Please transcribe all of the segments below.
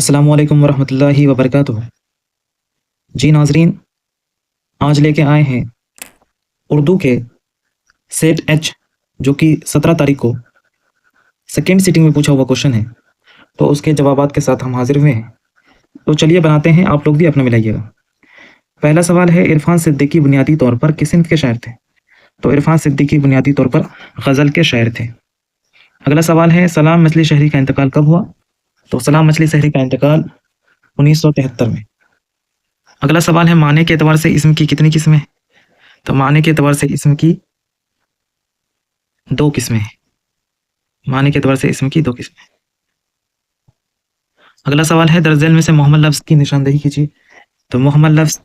السلام علیکم ورحمۃ اللہ وبرکاتہ۔ جی ناظرین، آج لے کے آئے ہیں اردو کے سیٹ ایچ، جو کہ 17 تاریخ کو سیکنڈ سیٹنگ میں پوچھا ہوا کوشچن ہے، تو اس کے جوابات کے ساتھ ہم حاضر ہوئے ہیں۔ تو چلیے بناتے ہیں، آپ لوگ بھی اپنا ملائیے گا۔ پہلا سوال ہے، عرفان صدیقی بنیادی طور پر کس صنف کے شاعر تھے؟ تو عرفان صدیقی بنیادی طور پر غزل کے شاعر تھے۔ اگلا سوال ہے، سلام مچھلی شہری کا انتقال کب ہوا؟ تو سلام مچھلی شہری کا انتقال 1973 میں۔ اگلا سوال ہے، معنی کے اعتبار سے اسم کی کتنی قسمیں ہیں؟ تو معنی کے اعتبار سے اسم کی 2 قسمیں ہیں۔ معنی کے اعتبار سے اسم کی 2 قسمیں ہیں۔ اگلا سوال ہے، درج ذیل میں سے محمد لفظ کی نشاندہی کیجیے۔ تو محمد لفظ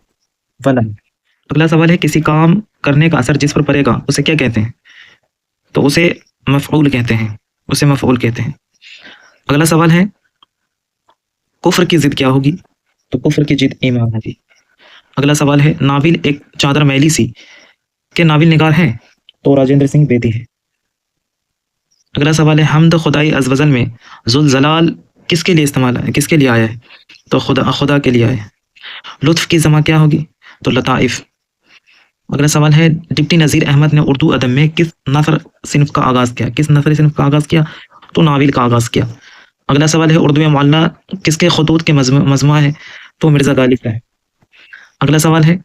ولن۔ اگلا سوال ہے، کسی کام کرنے کا اثر جس پر پڑے گا اسے کیا کہتے ہیں؟ تو اسے مفعول کہتے ہیں، اسے مفعول کہتے ہیں۔ اگلا سوال ہے، کفر کی ضد کیا ہوگی؟ تو کفر کی ضد ایمان ہے جی۔ اگلا سوال ہے، ناول ایک چادر میلی سی کے ناول نگار ہیں؟ تو راجندر سنگھ بیدی ہے۔ اگلا سوال ہے، حمد خدائی از وزن میں ذوالجلال کس کے لیے استعمال ہے، کس کے لیے آیا ہے؟ تو خدا کے لیے آیا ہے۔ لطف کی جمع کیا ہوگی؟ تو لطائف۔ اگلا سوال ہے، ڈپٹی نذیر احمد نے اردو ادب میں کس نثر صنف کا آغاز کیا؟ کس نثر صنف کا آغاز کیا؟ تو ناول کا آغاز کیا۔ اگلا سوال ہے، اردو معلیٰ کس کے خطوط کے مجموعہ ہے؟ تو مرزا غالب کا ہے۔ اگلا سوال ہے،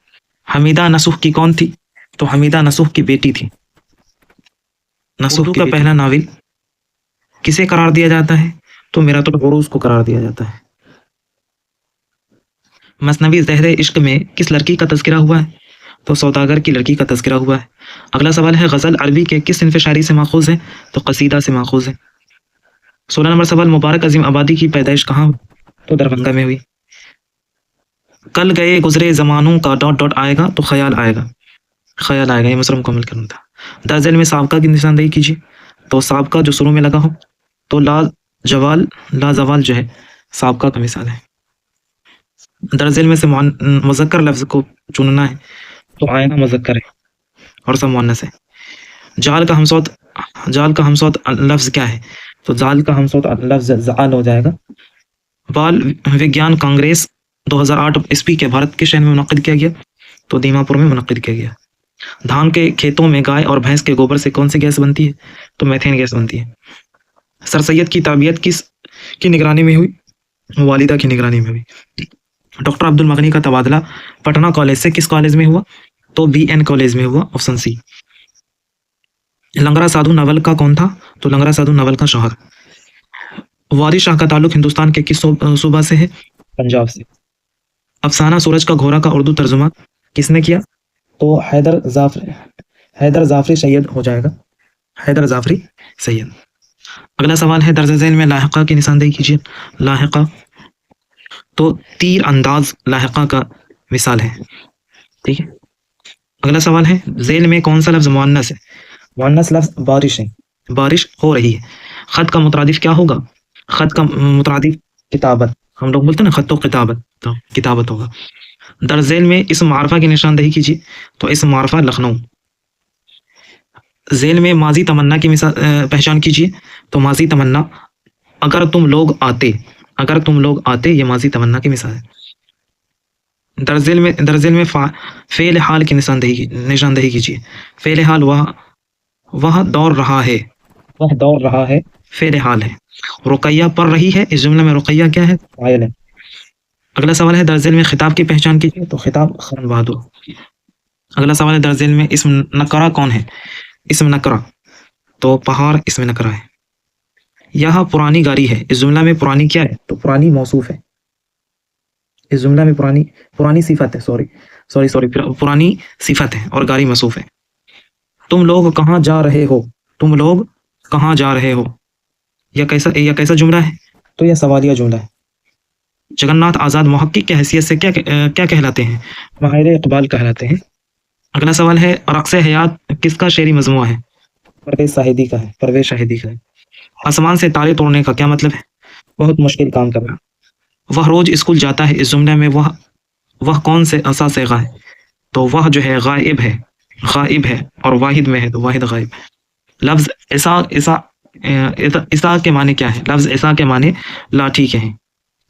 حمیدہ نصوح کی کون تھی؟ تو حمیدہ نصوح کی بیٹی تھی۔ نصوح کا پہلا ناول کسے قرار دیا جاتا ہے؟ تو میرات العروض کو قرار دیا جاتا ہے۔ مثنوی زہر عشق میں کس لڑکی کا تذکرہ ہوا ہے؟ تو سوداگر کی لڑکی کا تذکرہ ہوا ہے۔ اگلا سوال ہے، غزل عربی کے کس صنف شاعری سے ماخوذ ہے؟ تو قصیدہ سے ماخوذ ہے۔ 16 نمبر سوال، مبارک عظیم آبادی کی پیدائش کہاں ہوئی؟ تو دربھنگہ میں ہوئی۔ کل گئے گزرے زمانوں کا آئے گا؟ تو خیال آئے گا، خیال آئے گا، یہ مصرع مکمل کرنا تھا۔ درج ذیل میں سابقہ کی نشاندہی کیجیے۔ تو سابقہ جو شروع میں لگا ہو، تو لا زوال جو ہے سابقہ کا مثال ہے۔ درج ذیل میں سے مذکر لفظ کو چننا ہے، تو آئینہ مذکر ہے اور سب مؤنث ہے۔ جال کا ہمصوت لفظ کیا ہے؟ تو جال کا ہمصوت لفظ زعال ہو جائے گا۔ بال وگیان کانگریس 2008 عیسوی کے بھارت کے شہر میں منعقد کیا گیا؟ تو دیما پور میں منعقد کیا گیا۔ دھان کے کھیتوں میں گائے اور بھینس کے گوبر سے کون سی گیس بنتی ہے؟ تو میتھین گیس بنتی ہے۔ سر سید کی تربیت کس کی نگرانی میں ہوئی؟ والدہ کی نگرانی میں ہوئی۔ ڈاکٹر عبد المغنی کا تبادلہ پٹنہ کالج سے کس کالج میں ہوا؟ تو بی این کالج میں ہوا، آپشن سی۔ لنگرا سادھو ناول کا کون تھا؟ تو لنگرا سادھو ناول کا شوہر۔ وارث شاہ کا تعلق ہندوستان کے کس صوبہ سے ہے؟ پنجاب سے۔ افسانہ سورج کا گھوڑا کا اردو ترجمہ کس نے کیا؟ تو حیدر ظافری سید ہو جائے گا، حیدر ظافری سید۔ اگلا سوال ہے، درج ذیل میں لاحقہ کی نشاندہی کیجیے۔ لاحقہ تو تیر انداز لاحقہ کا مثال ہے، ٹھیک ہے۔ اگلا سوال ہے، ذیل میں کون سا لفظ مؤنث ہے؟ مؤنث لفظ بارش ہے، بارش ہو رہی ہے۔ خط کا مترادف کیا ہوگا؟ خط کا مترادف کتابت، ہم لوگ بولتے ہیں نا خط و کتابت، تو کتابت ہوگا۔ درج ذیل میں اسم معرفہ کی نشاندہی کیجیے۔ تو اسم معرفہ لکھنؤ۔ ذیل میں ماضی تمنا کی پہچان کیجیے۔ تو ماضی تمنا، اگر تم لوگ آتے، یہ ماضی تمنا کی مثال ہے۔ درج ذیل میں فعل حال کی نشاندہی کیجیے۔ فعل حال وہ دوڑ رہا ہے، فعل حال ہے۔ رقیہ پڑھ رہی ہے، اس جملے میں رقیہ کیا ہے؟ فاعل ہے۔ اگلا سوال ہے، درج ذیل میں خطاب کی پہچان کیجیے۔ تو خطاب خان بہادر۔ اگلا سوال ہے، درج ذیل میں اسم نکرہ کون ہے؟ اسم نکرہ تو پہاڑ اسم نکرہ ہے۔ یہاں پرانی گاڑی ہے، اس جملہ میں پرانی کیا ہے؟ تو پرانی موصوف ہے، اس جملہ میں پرانی صفت ہے، پرانی صفت ہے اور گاڑی موصوف ہے۔ تم لوگ کہاں جا رہے ہو؟ تم لوگ کہاں جا رہے ہو، یہ کیسا جملہ ہے؟ تو یہ سوالیہ جملہ ہے۔ جگن ناتھ آزاد محقق کی حیثیت سے کیا کہلاتے ہیں؟ ماہر اقبال کہلاتے ہیں۔ اگلا سوال ہے، رقص حیات کس کا شعری مجموعہ ہے؟ پرویز شاہدی کا ہے۔ آسمان سے تارے توڑنے کا کیا مطلب ہے؟ بہت مشکل کام کرنا۔ وہ روز اسکول جاتا ہے، اس جملے میں وہ کون سے سا صیغہ ہے؟ تو وہ جو ہے غائب ہے اور واحد میں ہے، تو واحد غائب ہے۔ لفظ عصا کے معنی کیا ہے؟ لفظ عصا کے معنی لاٹھی کے ہیں،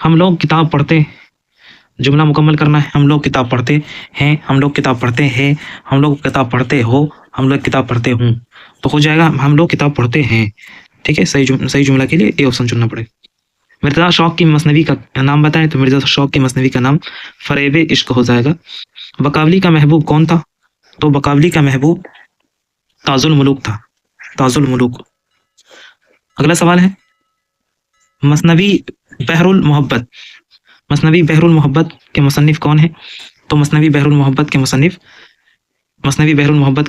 ہم لوگ کتاب پڑھتے، جملہ مکمل کرنا ہے، ہم لوگ کتاب پڑھتے ہیں، ہم لوگ کتاب پڑھتے ہیں، ہم لوگ کتاب پڑھتے ہو، ہم لوگ کتاب پڑھتے ہوں، تو ہو جائے گا ہم لوگ کتاب پڑھتے ہیں. ٹھیک ہے، صحیح جملہ کے لیے اے آپشن چننا پڑے گا. مرزا شوق کی مثنوی کا نام بتائیں، تو مرزا شوق کی مثنوی کا نام فریب عشق ہو جائے گا. بقاولی کا محبوب کون تھا؟ تو بقاولی کا محبوب تاج الملوک تھا، تاج الملوک. اگلا سوال ہے مثنوی بحر المحبت، مثنوی بحر المحبت کے مصنف کون ہیں؟ تو مثنوی بحر المحبت کے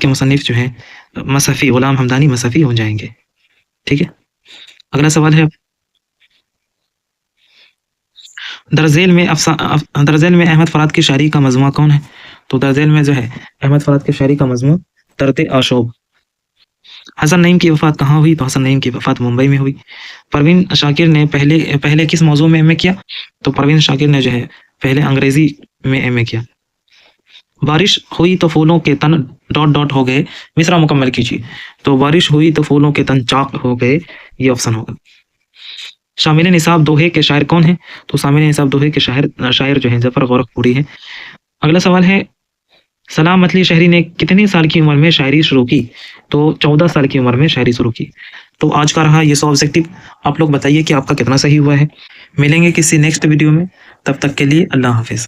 مصنف جو ہیں مصحفی غلام حمدانی مصحفی ہو جائیں گے. ٹھیک ہے، اگلا سوال ہے درزیل میں احمد فراد کی شاعری کا مجموعہ کون ہے؟ تو درزیل میں جو ہے احمد فراد کی شاعری کا مجموعہ طرت آشوب. حسن نعیم کی وفات کہاں ہوئی؟ تو حسن نعیم کی وفات ممبئی میں ہوئی. پروین شاکر نے پہلے کس موضوع میں ایم اے کیا؟ تو پروین شاکر نے جو ہے پہلے انگریزی میں ایم اے کیا. بارش ہوئی تو پھولوں کے تن ڈاٹ ڈاٹ ہو گئے، مصرع مکمل کیجیے. تو بارش ہوئی تو پھولوں کے تن چاک ہو گئے، یہ آپشن ہوگا. شامل نصاب دوہے کے شاعر کون ہیں؟ تو شامل نصاب دوہے کے شاعر جو ہیں ظفر غورکھ پوری ہیں. اگلا سوال ہے سلام متلی شہری نے کتنے سال کی عمر میں شاعری شروع کی؟ تو 14 سال کی عمر میں شاعری شروع کی. تو آج کا رہا یہ 100 آبجیکٹو. آپ لوگ بتائیے کہ آپ کا کتنا صحیح ہوا ہے. ملیں گے کسی نیکسٹ ویڈیو میں، تب تک کے لیے اللہ حافظ.